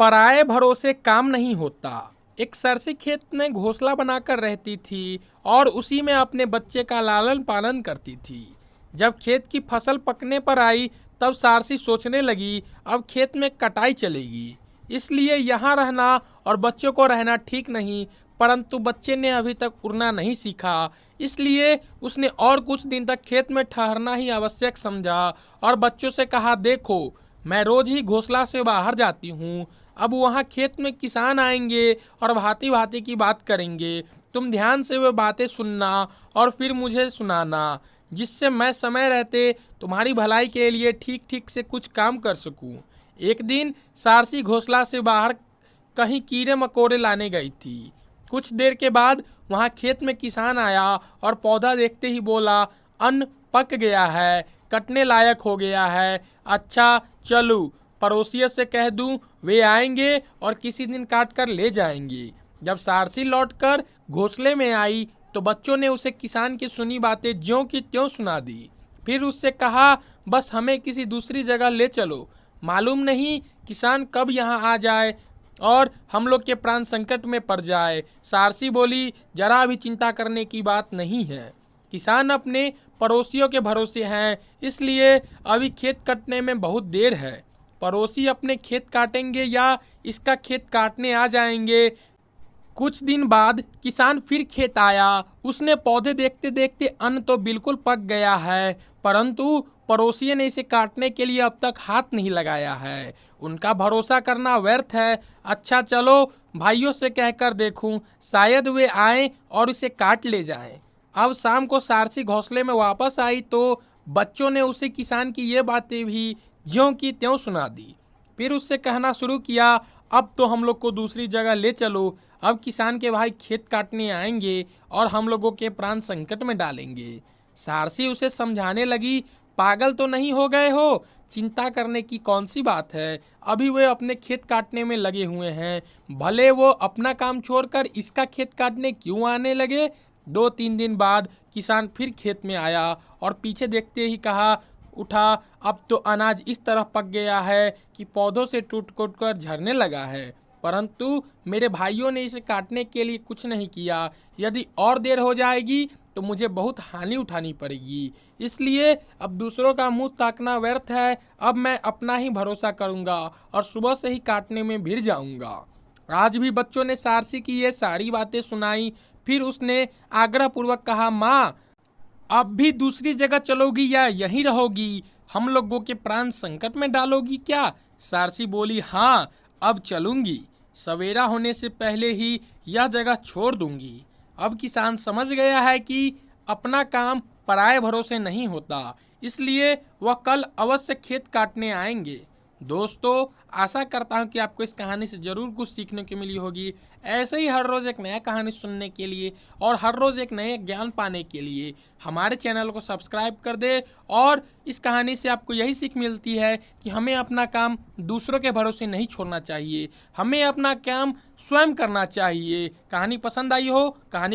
पराये भरोसे काम नहीं होता। एक सरसी खेत में घोंसला बनाकर रहती थी और उसी में अपने बच्चे का लालन पालन करती थी। जब खेत की फसल पकने पर आई तब सारसी सोचने लगी अब खेत में कटाई चलेगी, इसलिए यहाँ रहना और बच्चों को रहना ठीक नहीं। परंतु बच्चे ने अभी तक उड़ना नहीं सीखा, इसलिए उसने और कुछ दिन तक खेत में ठहरना ही आवश्यक समझा और बच्चों से कहा, देखो मैं रोज ही घोंसला से बाहर जाती हूँ। अब वहाँ खेत में किसान आएंगे और भांति भांति की बात करेंगे। तुम ध्यान से वे बातें सुनना और फिर मुझे सुनाना, जिससे मैं समय रहते तुम्हारी भलाई के लिए ठीक ठीक से कुछ काम कर सकूं। एक दिन सारसी घोंसला से बाहर कहीं कीड़े मकोड़े लाने गई थी। कुछ देर के बाद वहाँ खेत में किसान आया और पौधा देखते ही बोला, अन्न पक गया है, कटने लायक हो गया है। अच्छा चलो पड़ोसियों से कह दूं, वे आएंगे और किसी दिन काट कर ले जाएंगे। जब सारसी लौटकर घोंसले में आई तो बच्चों ने उसे किसान की सुनी बातें ज्यों की त्यों सुना दी। फिर उससे कहा, बस हमें किसी दूसरी जगह ले चलो, मालूम नहीं किसान कब यहाँ आ जाए और हम लोग के प्राण संकट में पड़ जाए। सारसी बोली, जरा भी चिंता करने की बात नहीं है। किसान अपने पड़ोसियों के भरोसे हैं, इसलिए अभी खेत कटने में बहुत देर है। पड़ोसी अपने खेत काटेंगे या इसका खेत काटने आ जाएंगे। कुछ दिन बाद किसान फिर खेत आया। उसने पौधे देखते देखते अन्न तो बिल्कुल पक गया है, परंतु पड़ोसी ने इसे काटने के लिए अब तक हाथ नहीं लगाया है। उनका भरोसा करना व्यर्थ है। अच्छा चलो भाइयों से कहकर देखूं, शायद वे आएं और इसे काट ले जाएं। अब शाम को सारसी घोंसले में वापस आई तो बच्चों ने उसे किसान की ये बातें भी ज्यों की त्यों सुना दी। फिर उससे कहना शुरू किया, अब तो हम लोग को दूसरी जगह ले चलो। अब किसान के भाई खेत काटने आएंगे और हम लोगों के प्राण संकट में डालेंगे। सारसी उसे समझाने लगी, पागल तो नहीं हो गए हो, चिंता करने की कौन सी बात है। अभी वे अपने खेत काटने में लगे हुए हैं, भले वो अपना काम छोड़कर इसका खेत काटने क्यों आने लगे। 2-3 दिन बाद किसान फिर खेत में आया और पीछे देखते ही कहा, उठा, अब तो अनाज इस तरह पक गया है कि पौधों से टूट टूट कर झरने लगा है, परंतु मेरे भाइयों ने इसे काटने के लिए कुछ नहीं किया। यदि और देर हो जाएगी तो मुझे बहुत हानि उठानी पड़ेगी, इसलिए अब दूसरों का मुंह ताकना व्यर्थ है। अब मैं अपना ही भरोसा करूंगा और सुबह से ही काटने में भिड़ जाऊंगा। आज भी बच्चों ने सारसी की ये सारी बातें सुनाई। फिर उसने आग्रह पूर्वक कहा, माँ अब भी दूसरी जगह चलोगी या यहीं रहोगी, हम लोगों के प्राण संकट में डालोगी क्या। सारसी बोली, हाँ अब चलूंगी, सवेरा होने से पहले ही यह जगह छोड़ दूंगी। अब किसान समझ गया है कि अपना काम पराये भरोसे नहीं होता, इसलिए वह कल अवश्य खेत काटने आएंगे। दोस्तों आशा करता हूँ कि आपको इस कहानी से ज़रूर कुछ सीखने को मिली होगी। ऐसे ही हर रोज़ एक नया कहानी सुनने के लिए और हर रोज़ एक नए ज्ञान पाने के लिए हमारे चैनल को सब्सक्राइब कर दे। और इस कहानी से आपको यही सीख मिलती है कि हमें अपना काम दूसरों के भरोसे नहीं छोड़ना चाहिए, हमें अपना काम स्वयं करना चाहिए। कहानी पसंद आई हो, कहानी